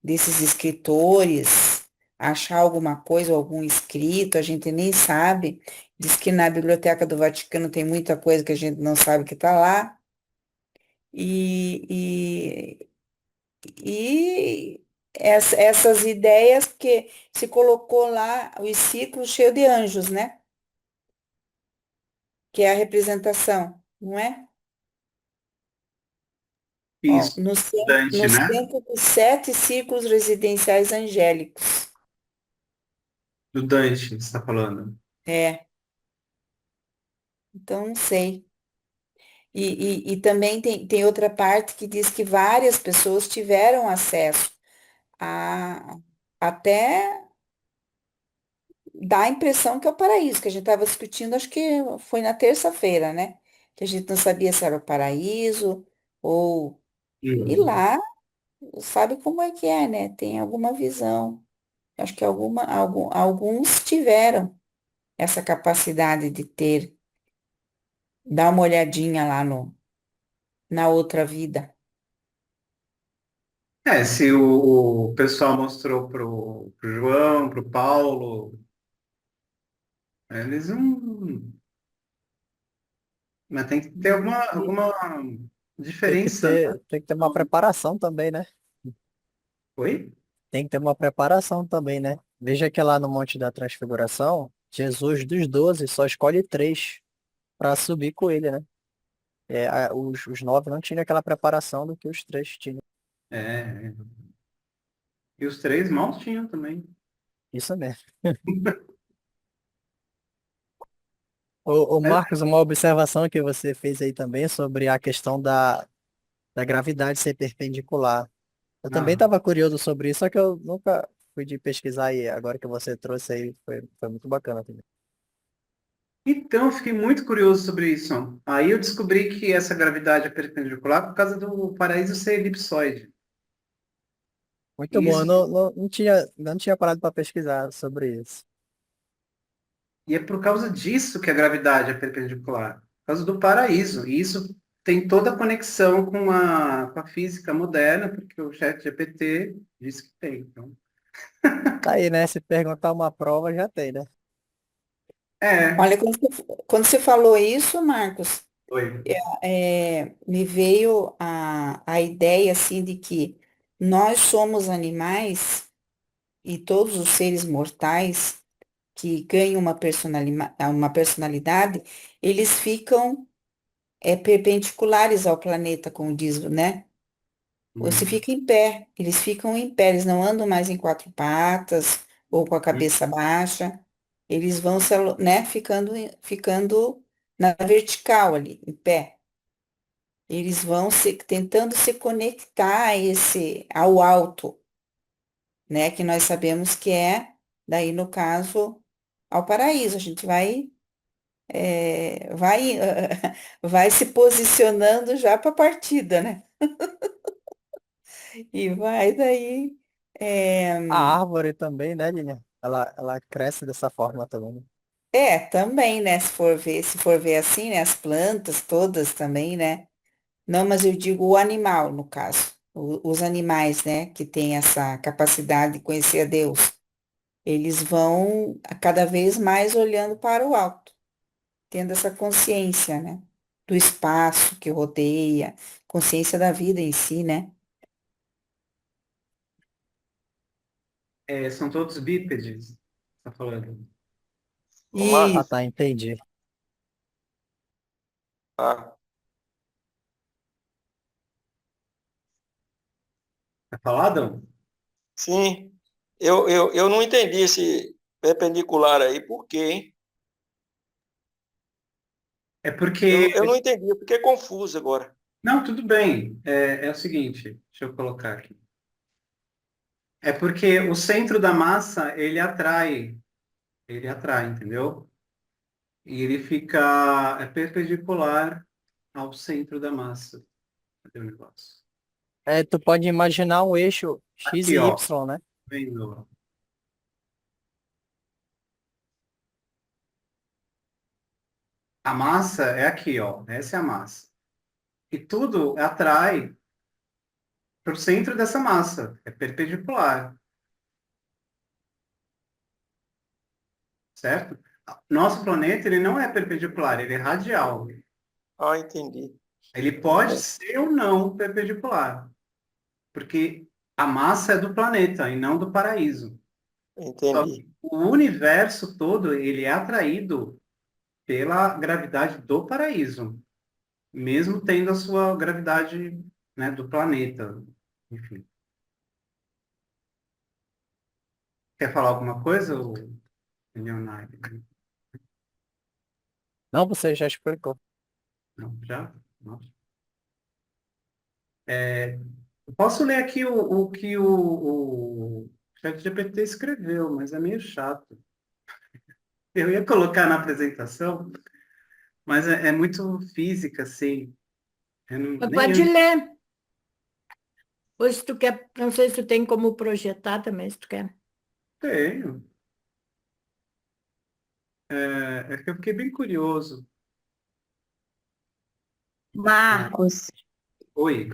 desses escritores achar alguma coisa, algum escrito, a gente nem sabe. Diz que na Biblioteca do Vaticano tem muita coisa que a gente não sabe que está lá. E, essas ideias, porque se colocou lá os ciclos cheios de anjos, né? Que é a representação, não é? Ó, isso. Dante, no né? centro dos sete círculos residenciais angélicos. Do Dante, você está falando. É, então não sei. E também tem outra parte que diz que várias pessoas tiveram acesso a até dá a impressão que é o paraíso, que a gente estava discutindo, acho que foi na terça-feira, né? Que a gente não sabia se era o paraíso ou. E Uhum. lá, sabe como é, né? Tem alguma visão. Acho que alguns tiveram essa capacidade de ter, dar uma olhadinha lá no, na outra vida. É, se o pessoal mostrou pro João, pro Paulo, eles não. Mas tem que ter alguma diferença, né? Tem que ter uma preparação também, né? Oi? Tem que ter uma preparação também, né? Veja que lá no Monte da Transfiguração, Jesus dos 12 só escolhe três para subir com ele, né? Os 9 não tinham aquela preparação do que os três tinham. É. E os três irmãos tinham também. Isso mesmo. Ô É, Marcos, uma observação que você fez aí também sobre a questão da gravidade ser perpendicular. Eu também não. estava curioso sobre isso, só que eu nunca fui de pesquisar e agora que você trouxe aí foi muito bacana também. Então, fiquei muito curioso sobre isso. Aí eu descobri que essa gravidade é perpendicular por causa do paraíso ser elipsoide. Muito bom, eu Isso, não tinha parado para pesquisar sobre isso. e é por causa disso que a gravidade é perpendicular, por causa do paraíso. E isso tem toda a conexão com a física moderna, porque o ChatGPT disse que tem. Então, Tá aí, né? Se perguntar uma prova, já tem, né? é, Olha, quando você falou isso, Marcos, foi. me veio a ideia assim de que nós somos animais e todos os seres mortais que ganham uma personalidade, eles ficam perpendiculares ao planeta, como diz, né? Você Hum, fica em pé, eles ficam em pé, eles não andam mais em quatro patas ou com a hum. cabeça baixa, eles vão, né, ficando na vertical ali, em pé. Eles vão tentando se conectar ao alto, né? Que nós sabemos que daí no caso, ao paraíso. A gente vai, vai se posicionando já para a partida, né? E vai daí. É, A árvore também, né, Lilian? Ela cresce dessa forma também, né? também, né? Se for ver assim, né? As plantas todas também, né? Não, mas eu digo o animal, no caso. Os animais, né? Que têm essa capacidade de conhecer a Deus. Eles vão a cada vez mais olhando para o alto, tendo essa consciência, né? Do espaço que rodeia, consciência da vida em si, né? É, são todos bípedes, tá falando. Ô, Ah, E Marcos, tá, entendi. ah, Tá falado? sim, eu não entendi esse perpendicular aí, por quê, hein? É Eu porque. não entendi, eu fiquei confuso agora. Não, tudo bem. É o seguinte, deixa eu colocar aqui. É porque o centro da massa, ele atrai, entendeu? E ele fica perpendicular ao centro da massa. Cadê o negócio? Tu pode imaginar um eixo X Aqui, e ó, Y, né? vendo? A massa é aqui, ó. Essa é a massa. E tudo atrai para o centro dessa massa. É perpendicular, certo? Nosso planeta, ele não é perpendicular, ele é radial. Ah, entendi, Ele pode ser ou não perpendicular, porque a massa é do planeta e não do paraíso. Só entendi, que o universo todo, ele é atraído pela gravidade do paraíso, mesmo tendo a sua gravidade, né, do planeta. Enfim. Quer falar alguma coisa, Leonardo? Não, você já explicou. Não, já? Nossa. Eu posso ler aqui o que o ChatGPT escreveu, mas é meio chato. Eu ia colocar na apresentação, mas é muito física, assim. Mas Nem pode eu ler. Ou se tu quer, não sei se tu tem como projetar também, se tu quer. tenho. É que eu fiquei bem curioso. Ah, Marcos, oi.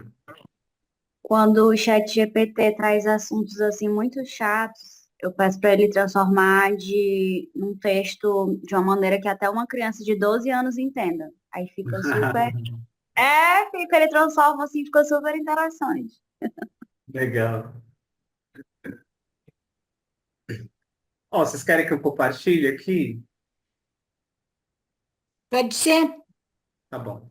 quando o chat GPT traz assuntos assim muito chatos, eu peço para ele transformar num texto de uma maneira que até uma criança de 12 anos entenda. Aí fica super. Ele transforma assim, fica super interessante. Legal. Ó, vocês querem que eu compartilhe aqui? Pode ser? Tá bom.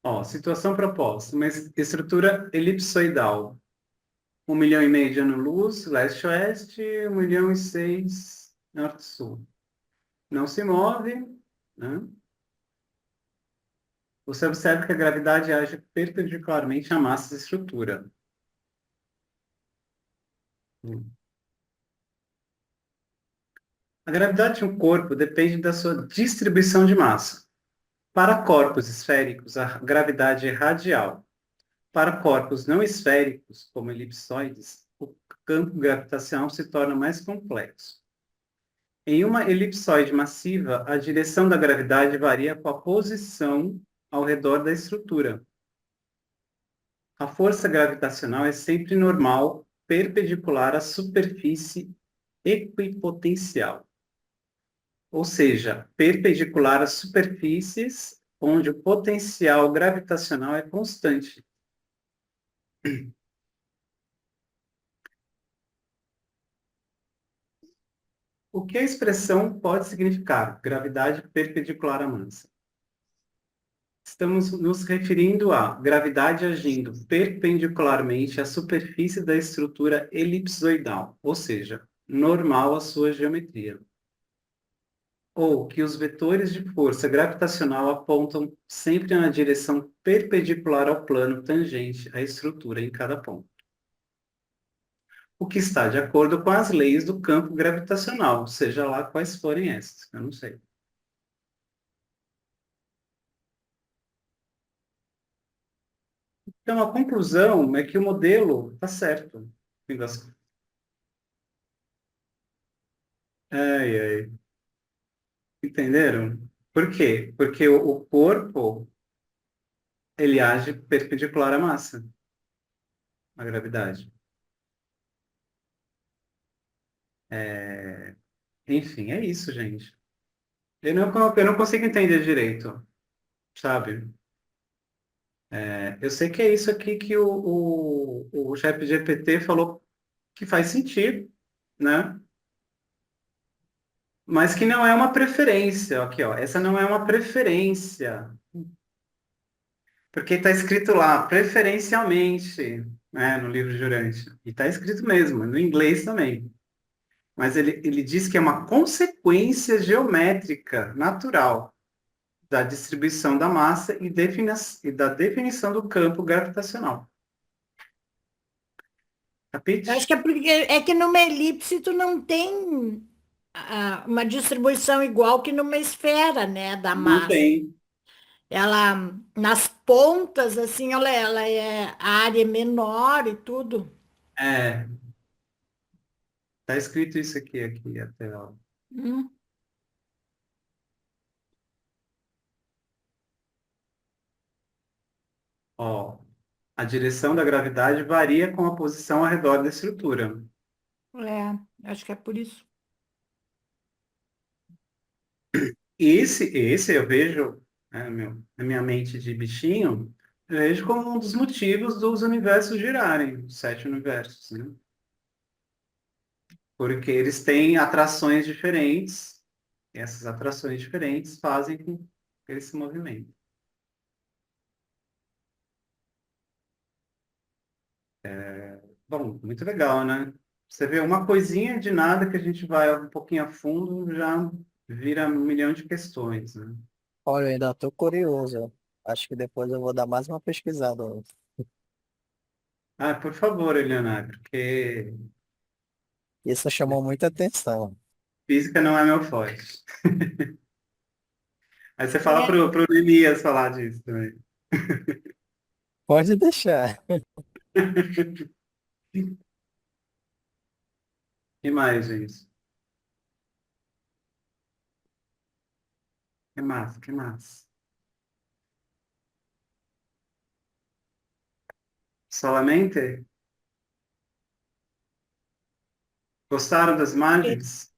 Ó, situação proposta. Uma estrutura elipsoidal. 1,5 milhão de anos-luz, leste-oeste, 1,6 milhão norte-sul. Não se move, né? Você observa que a gravidade age perpendicularmente à massa da estrutura. A gravidade de um corpo depende da sua distribuição de massa. Para corpos esféricos, a gravidade é radial. Para corpos não esféricos, como elipsoides, o campo gravitacional se torna mais complexo. Em uma elipsoide massiva, a direção da gravidade varia com a posição ao redor da estrutura. A força gravitacional é sempre normal, perpendicular à superfície equipotencial, ou seja, perpendicular às superfícies onde o potencial gravitacional é constante. O que a expressão pode significar? Gravidade perpendicular à massa. Estamos nos referindo à gravidade agindo perpendicularmente à superfície da estrutura elipsoidal, ou seja, normal à sua geometria. Ou que os vetores de força gravitacional apontam sempre na direção perpendicular ao plano tangente à estrutura em cada ponto. O que está de acordo com as leis do campo gravitacional, seja lá quais forem essas, eu não sei. Então, a conclusão é que o modelo está certo. no fim das contas. Ai, ai. Entenderam? Por quê? Porque o corpo, ele age perpendicular à massa, à gravidade. Enfim, é isso, gente. Eu não consigo entender direito, sabe? Eu sei que é isso aqui que o ChatGPT falou que faz sentido, né? Mas que não é uma preferência. Aqui, ó. Essa não é uma preferência. Porque está escrito lá, preferencialmente, né, no livro de Urântia. E está escrito mesmo, no inglês também. Mas ele diz que é uma consequência geométrica natural da distribuição da massa e da definição do campo gravitacional. Eu acho Capite? que é porque é que numa elipse tu não tem uma distribuição igual que numa esfera, né, da Não massa. tem. Ela, nas pontas, assim, ela é, a área é menor e tudo. É, tá escrito isso aqui até, ó. Hum, Ó, a direção da gravidade varia com a posição ao redor da estrutura. acho que é por isso. Esse eu vejo, né, na minha mente de bichinho, eu vejo como um dos motivos dos universos girarem, os 7 universos, né? Porque eles têm atrações diferentes, e essas atrações diferentes fazem com que eles se movimentem. Bom, muito legal, né? Você vê uma coisinha de nada que a gente vai um pouquinho a fundo, já vira 1 milhão de questões, né? Olha, eu ainda estou curioso. Acho que depois eu vou dar mais uma pesquisada. Ah, por favor, Eliana, porque Isso chamou muita atenção. física não é meu forte. Aí você fala É, pro Elias falar disso também. Pode deixar. Que mais, gente? Que mais? Que mais? Solamente? Gostaram das imagens?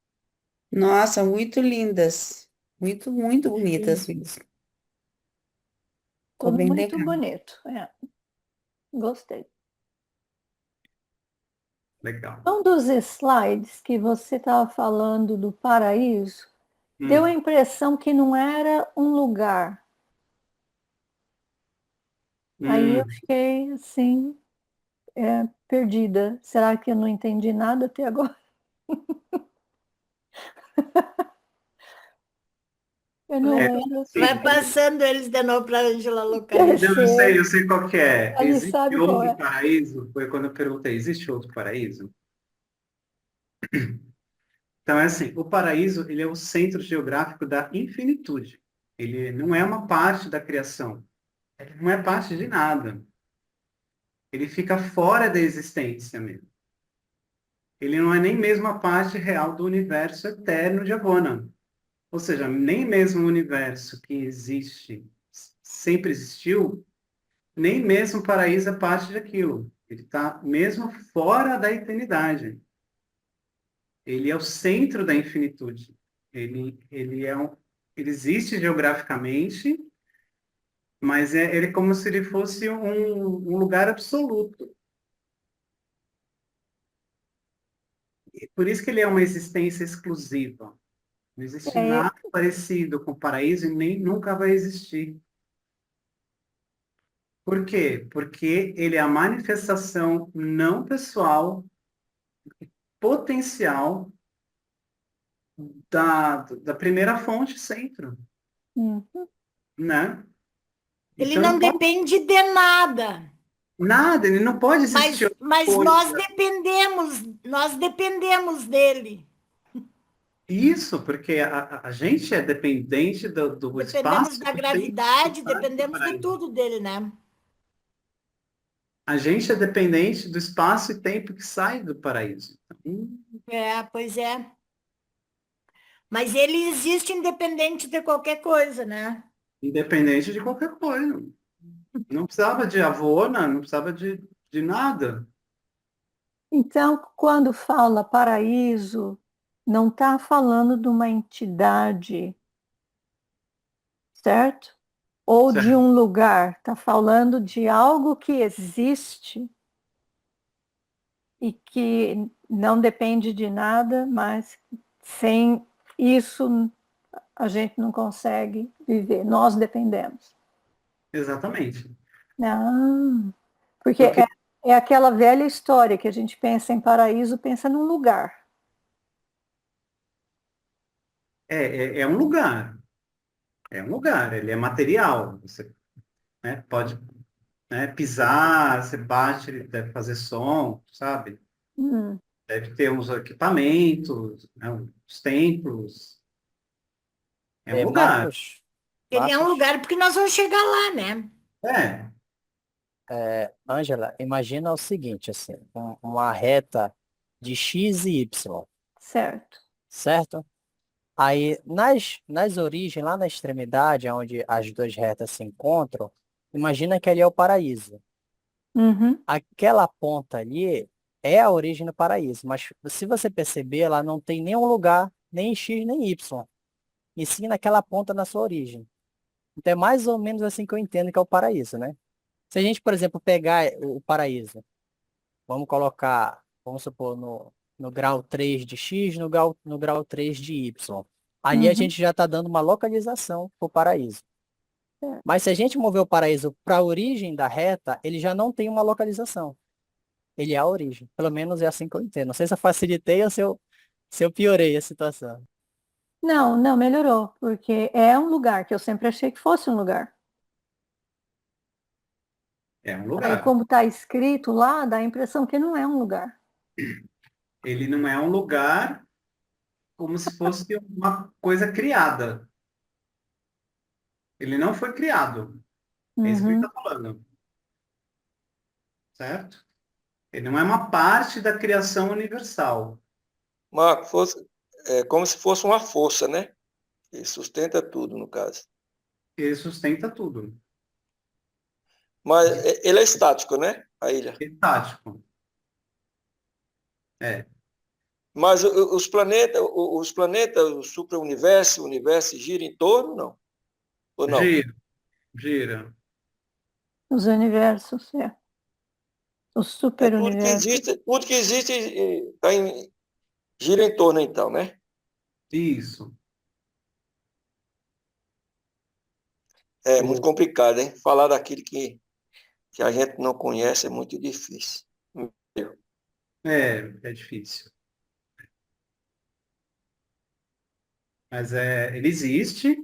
Nossa, muito lindas. Muito, muito bonitas Sim. mesmo. Ficou Ficou bem muito legal. bonito. Gostei. Legal. Um dos slides que você estava falando do paraíso, deu a impressão que não era um lugar. Aí eu Hum. fiquei assim, perdida. Será que eu não entendi nada até agora? Eu não É, lembro. Vai sim. passando eles de novo para a Ângela Deve localizar. Não, ser. eu sei qual que é. Ali Existe sabe qual outro é. paraíso? Foi quando eu perguntei, existe outro paraíso? Então, é assim, o paraíso, ele é o centro geográfico da infinitude. Ele não é uma parte da criação. Ele não é parte de nada. Ele fica fora da existência mesmo. Ele não é nem mesmo a parte real do universo eterno de Avona. Ou seja, nem mesmo o universo que existe, sempre existiu, nem mesmo o paraíso é parte daquilo. Ele está mesmo fora da eternidade. Ele é o centro da infinitude. Ele existe geograficamente, mas ele é como se ele fosse um lugar absoluto. E por isso que ele é uma existência exclusiva. Não existe É, nada parecido com o paraíso e nem nunca vai existir. Por quê? Porque ele é a manifestação não pessoal, potencial da primeira fonte centro, hum. né? Ele Então não não pode depende de nada, nada, ele não pode existir outra mas coisa. nós dependemos dele. Isso, porque a gente é dependente do Dependemos espaço e da do tempo que gravidade, sai do dependemos de paraíso. tudo dele, né? A gente é dependente do espaço e tempo que sai do paraíso. Então, É, pois é. Mas ele existe independente de qualquer coisa, né? independente de qualquer coisa. Não precisava de avona, não precisava de nada. Então, quando fala paraíso, não está falando de uma entidade, certo? Ou de Certo? um lugar, está falando de algo que existe e que não depende de nada, mas sem isso a gente não consegue viver. Nós dependemos. Exatamente. Ah, porque Porque é aquela velha história que a gente pensa em paraíso, pensa num lugar. é um lugar. É um lugar, ele é material. Você, né, pode, né, pisar, você bate, ele deve fazer som, sabe? Hum. Deve ter uns equipamentos, né, uns templos. É um lugar. Marcos, Ele é um Marcos, lugar porque nós vamos chegar lá, né? É, Ângela, imagina o seguinte, assim, uma reta de X e Y, Certo. certo? Aí, nas origens, lá na extremidade, onde as duas retas se encontram, imagina que ali é o paraíso. Uhum. Aquela ponta ali é a origem do paraíso, mas se você perceber, ela não tem nenhum lugar, nem X nem Y, e sim naquela ponta na sua origem. Então é mais ou menos assim que eu entendo que é o paraíso, né? Se a gente, por exemplo, pegar o paraíso, vamos colocar, vamos supor, no grau 3 de X, no grau 3 de Y. Ali a Uhum. gente já está dando uma localização para o paraíso. Certo. Mas se a gente mover o paraíso para a origem da reta, ele já não tem uma localização. Ele é a origem. Pelo menos é assim que eu entendo. Não sei se eu facilitei ou se eu piorei a situação. Não, não, melhorou, porque é um lugar que eu sempre achei que fosse um lugar. é um Aí, lugar. como está escrito lá, dá a impressão que não é um lugar. Ele não é um lugar como se fosse uma coisa criada. Ele não foi criado. É isso que ele está Uhum. falando, certo? Ele não é uma parte da criação universal. Marco, é como se fosse uma força, né? Que sustenta tudo, no caso. Ele sustenta tudo. Mas ele é estático, né? A ilha. Estático. É. Mas os planetas, o supra-universo, o universo gira em torno, não? Ou não? Gira, gira. Os universos, o É super-universo. tudo que existe gira em torno, então, né? Isso. É muito complicado, hein? Falar daquilo que a gente não conhece é muito difícil. É difícil. Mas ele existe,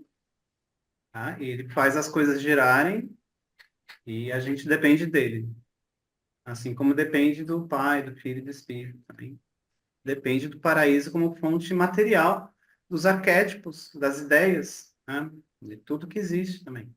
tá? E ele faz as coisas girarem e a gente depende dele. Assim como depende do Pai, do Filho e do Espírito também. Depende do paraíso como fonte material dos arquétipos, das ideias, né? De tudo que existe também.